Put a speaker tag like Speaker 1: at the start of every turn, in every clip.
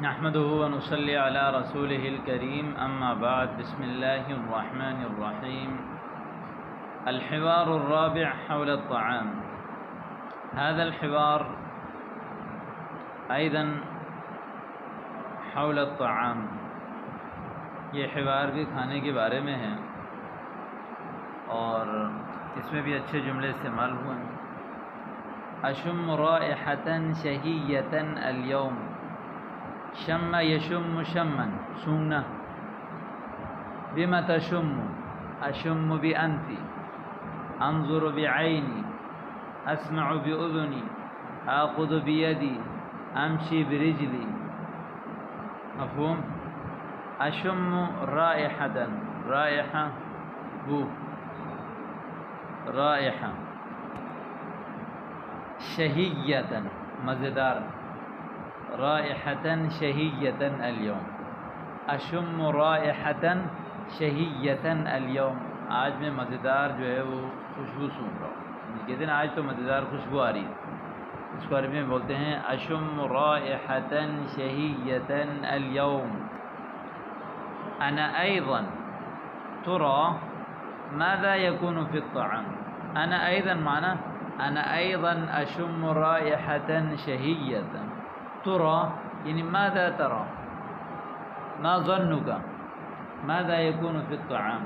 Speaker 1: نحمده ونصلي على رسوله الكريم أما بعد بسم الله الرحمن الرحيم الحوار الرابع حول الطعام. هذا الحوار أيضا حول الطعام، یہ حوار بھی کھانے کے بارے میں ہے اور اس میں بھی اچھے جملے استعمال ہوئے ہیں۔ اشم رائحة شهية اليوم، شم یشم شمن سونگنا، بما تشم اشم بانفی، انظر بعینی، اسمع باذنی، آخذ بیدی، امشی برجلی۔ مفہوم؟ اشم رائحة، رائحہ بو، رائحہ شہیۃً مزیدار، رائحة شہیۃً اليوم، اشم رائحة شہیۃً اليوم، آج میں مزیدار جو ہے وہ خوشبو سونگ رہا ہوں، کہتے ہیں آج تو مزیدار خوشبو آ رہی ہے، اس کو عربی میں بولتے ہیں اشم رائحة شہیۃً اليوم۔ انا ايضا ترى ماذا يكون في الطعام، انا ايضا معنى انا ايضا اشم رائحة شہیۃً، ترى یعنی ماذا ترى، ما ظنك، ماذا يكون في الطعام،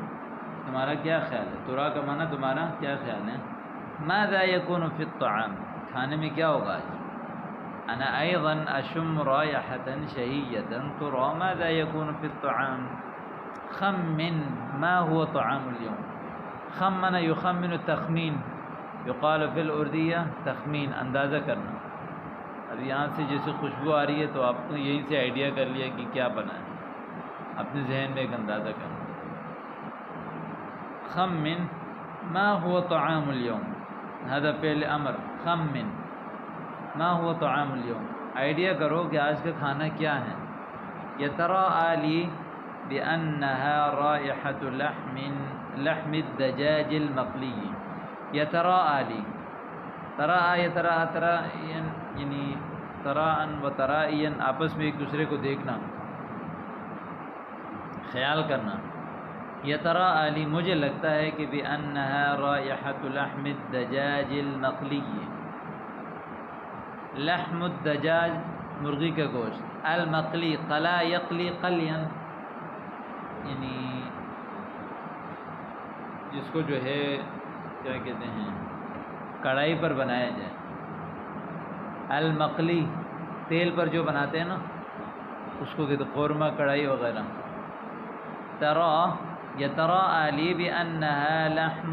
Speaker 1: تمہارا کیا خیال ہے، ترى کا معنی تمہارا کیا خیال ہے، ماذا يكون في الطعام کھانے میں کیا ہوگا آج۔ انا ايضا اشم رائحة شہیۃً ترى ماذا يكون في الطعام۔ خمن ما هو طعام اليوم، خمن يخمن التخمین، يقال في الاردیہ تخمین، اندازہ کرنا۔ اب یہاں سے جیسے خوشبو آ رہی ہے تو آپ نے یہیں سے آئیڈیا کر لیا کہ کیا بنا ہے، اپنے ذہن میں ایک اندازہ کرنا۔ خمن ما هو طعام اليوم، هذا فعل امر، خمن ما هو طعام اليوم، آئیڈیا کرو کہ آج کا کھانا کیا ہے۔ يتراءى لي بأنها رائحة لحم الدجاج المقلی، يتراءى لي، تراءى يتراءى تراء یعنی تراءً و ترائیاً آپس میں ایک دوسرے کو دیکھنا، خیال کرنا۔ يتراءى لي مجھے لگتا ہے کہ بأنها رائحة لحم الدجاج المقلی، لحم الدجاج مرغی کا گوشت، المقلی قلا یقلی قلیاً یعنی جس کو جو ہے کیا کہتے ہیں کڑھائی پر بنایا جائے، المقلی تیل پر جو بناتے ہیں نا اس کو کہتے قورمہ کڑھائی وغیرہ۔ يتراءى لي بأنها لحم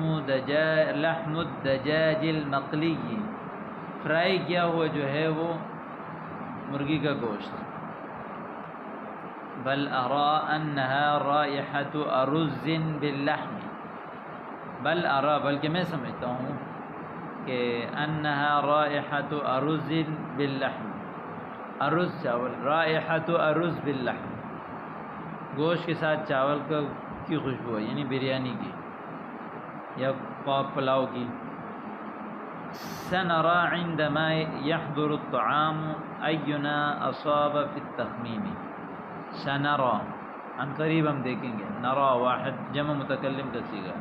Speaker 1: الدجاج المقلی، فرائی کیا ہوا جو ہے وہ مرغی کا گوشت۔ بل أرى أنها رائحة أرز باللحم، بل أرى بلکہ میں سمجھتا ہوں کہ انها رائحة أرز باللحم، ارز چاول، رائحة أرز باللحم گوشت کے ساتھ چاول کی خوشبو ہے، یعنی بریانی کی یا پلاؤ کی۔ سنرى عندما يحضر الطعام أينا أصاب في التخمين، سنرى عن قریب ہم دیکھیں گے، نرى واحد جمع متکلم کا صیغہ،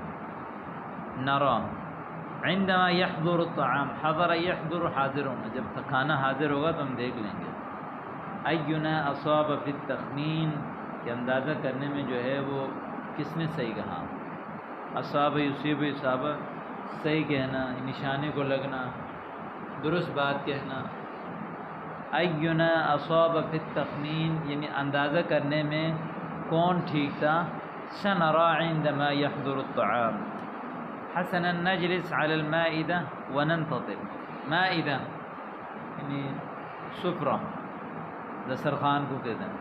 Speaker 1: نرى عندما يحضر الطعام، حضر يحضر حاضر ہونا، جب کھانا حاضر ہوگا تو ہم دیکھ لیں گے۔ أينا أصاب في التخمين کہ اندازہ کرنے میں جو ہے وہ کس نے صحیح کہا، اصاب یصیب اصابہ صحیح کہنا، نشانے کو لگنا، درست بات کہنا۔ اینا اصاب فی التخمین یعنی اندازہ کرنے میں کون ٹھیک تھا۔ سنرى عندما يحضر الطعام، حسنا نجلس على المائدة وننتظر، مائدہ یعنی سفرہ، دسترخوان کو کہتے ہیں،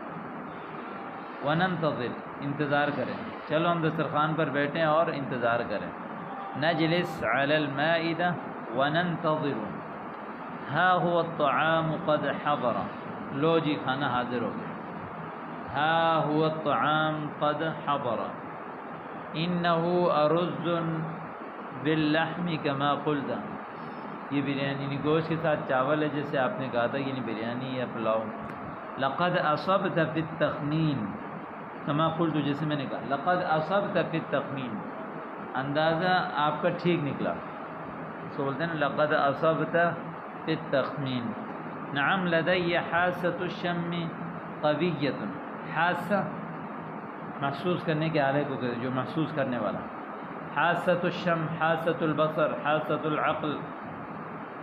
Speaker 1: وننتظر انتظار کریں، چلو ہم دسترخوان پر بیٹھیں اور انتظار کریں۔ نجلس على المائدة وننتظر، ها هو الطعام قد حضر، لو جی کھانا حاضر ہو گیا، ها هو الطعام قد حضر، انه ارز باللحم كما قلت، یہ بریانی یعنی گوشت کے ساتھ چاول ہے جیسے آپ نے کہا تھا، یعنی بریانی یا پلاؤ۔ لقد اصبت فی التخمین، کما قلت، جیسے میں نے کہا لقد اصبت فی التخمین، اندازہ آپ کا ٹھیک نکلا، اس کو بولتے ہیں نا لقد اصبت فی التخمین۔ نعم لدی حاسۃ الشم قویۃ، حاسہ محسوس کرنے کے آلے کو کہتے ہیں، جو محسوس کرنے والا، حاسۃ الشم، حاسۃ البصر، حاسۃ العقل،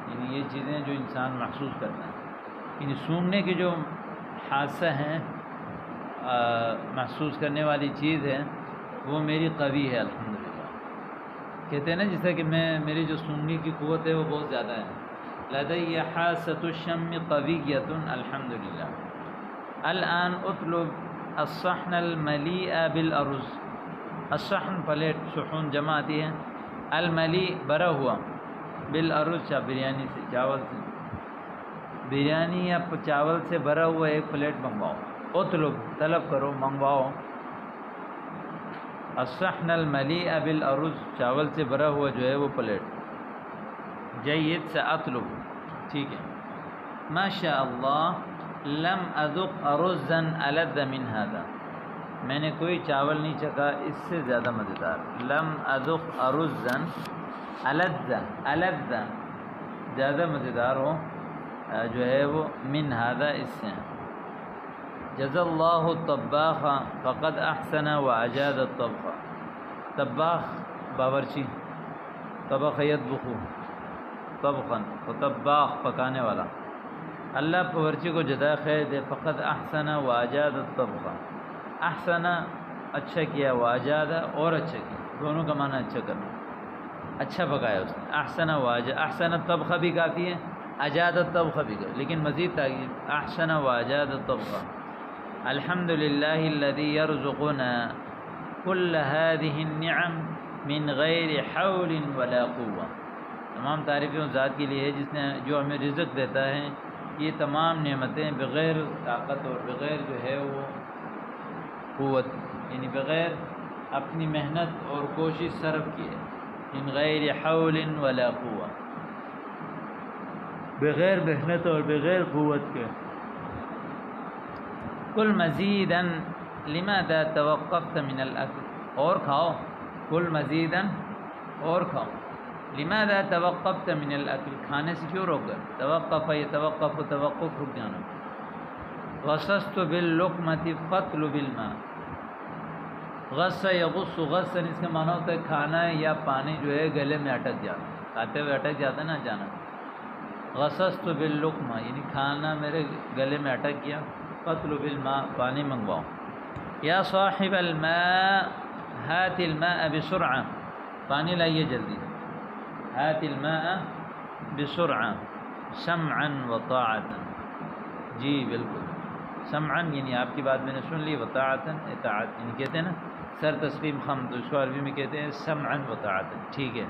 Speaker 1: یعنی یہ چیزیں جو انسان محسوس کرتا ہے، یعنی سونگھنے کی جو حاسہ ہیں، محسوس کرنے والی چیز ہے، وہ میری قوی ہے الحمدللہ۔ کہتے ہیں نا جیسا کہ میری جو سونگنے کی قوت ہے وہ بہت زیادہ ہے۔ لدی حاسۃ الشم قویۃ الحمدللہ۔ الآن اطلب الصحن الملیء بالارز، الصحن پلیٹ، صحون جمع آتی ہے، الملیء بھرا ہوا، بالارز بریانی سے، چاول سے، بریانی یا چاول سے بھرا ہوا ایک پلیٹ منگواؤ، اطلب طلب کرو، منگواؤ، الصحن الملیء بالارز، چاول سے بھرا ہوا جو ہے وہ پلیٹ، جید سے اطلب، ٹھیک ہے۔ ما شاء اللہ لم اذق ارزا الذ من هذا، میں نے کوئی چاول نہیں چکھا اس سے زیادہ مزیدار، لم اذق ارزا الذ زیادہ مزیدار ہو جو ہے وہ من هذا اس سے۔ جزا اللہ الطباخ فقد احسن واجاد الطبخ، طباخ باورچی، طبخ یطبخ طبخا، طباخ پکانے والا، اللہ باورچی کو جزائے خیر دے، فقد احسن واجاد الطبخ، احسن اچھا کیا، واجاد اور اچھا کیا، دونوں کا معنی اچھا کرنا، اچھا پکایا اس نے، احسن واجاد، احسن الطبخ بھی کافی ہے، اجاد الطبخ بھی کافی، لیکن مزید تاکید احسن واجاد الطبخ۔ الحمد للہ الذی یرزقنا کل هذه النعم من غیر حول ولا قوة، تمام تعریفیں اس ذات کے لیے ہے جس نے، جو ہمیں رزق دیتا ہے یہ تمام نعمتیں بغیر طاقت اور بغیر جو ہے وہ قوت، یعنی بغیر اپنی محنت اور کوشش صرف کیے، من غیر حول ولا قوة، بغیر محنت اور بغیر قوت کے۔ کل مزیداً لماذا توقفت من الاکل، اور کھاؤ، کل مزیداً اور کھاؤ، لماذا توقفت من الاکل، کھانے سے کیوں روک گئے، توقف یتوقف، توقف رک جانا۔ غصصت باللقمۃ فاطلب الماء، غص یغص، غصن اس کا معنی ہوتا ہے کھانا یا پانی جو ہے گلے میں اٹک جانا، کھاتے ہوئے اٹک جاتا ہے نا اچانک، غصصت باللقمہ یعنی کھانا میرے گلے میں اٹک گیا، فاطلب الماء پانی منگواؤ، یا صاحب الماء ہات الماء بسرعہ، پانی لائیے جلدی، ہات الماء بسرعہ، سمعا وطاعتا، جی بالکل، سمعا یعنی آپ کی بات میں نے سن لی، وطاعتا اطاعت، یعنی کہتے ہیں نا سر تسلیم خم، تو اس کو عربی میں کہتے ہیں سمعا وطاعتا، ٹھیک ہے۔